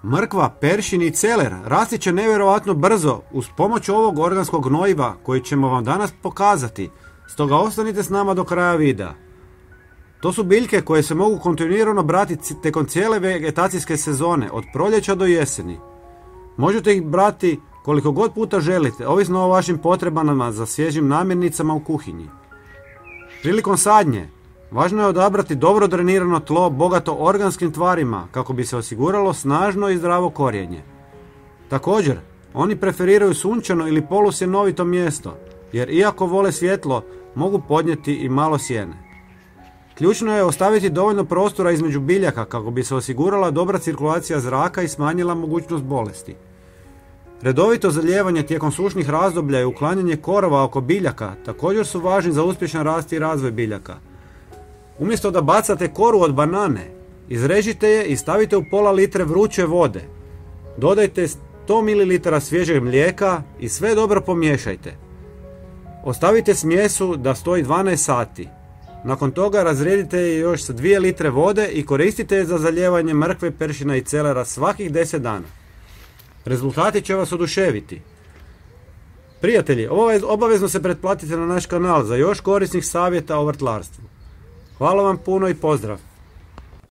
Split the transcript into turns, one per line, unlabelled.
Mrkva, peršin i celer rasti će nevjerojatno brzo uz pomoć ovog organskog gnojiva koji ćemo vam danas pokazati, stoga ostanite s nama do kraja videa. To su biljke koje se mogu kontinuirano brati tijekom cijele vegetacijske sezone, od proljeća do jeseni. Možete ih brati koliko god puta želite, ovisno o vašim potrebama za svježim namirnicama u kuhinji. Prilikom sadnje, važno je odabrati dobro drenirano tlo bogato organskim tvarima kako bi se osiguralo snažno i zdravo korijenje. Također, oni preferiraju sunčano ili polusjenovito mjesto, jer iako vole svjetlo, mogu podnijeti i malo sjene. Ključno je ostaviti dovoljno prostora između biljaka kako bi se osigurala dobra cirkulacija zraka i smanjila mogućnost bolesti. Redovito zalijevanje tijekom sušnih razdoblja i uklanjanje korova oko biljaka također su važni za uspješan rast i razvoj biljaka. Umjesto da bacate koru od banane, izrežite je i stavite u pola litre vruće vode. Dodajte 100 ml svježeg mlijeka i sve dobro pomiješajte. Ostavite smjesu da stoji 12 sati. Nakon toga razredite je još sa 2 litre vode i koristite je za zalijevanje mrkve, peršina i celera svakih 10 dana. Rezultati će vas oduševiti. Prijatelji, obavezno se pretplatite na naš kanal za još korisnih savjeta o vrtlarstvu. Hvala vam puno i pozdrav!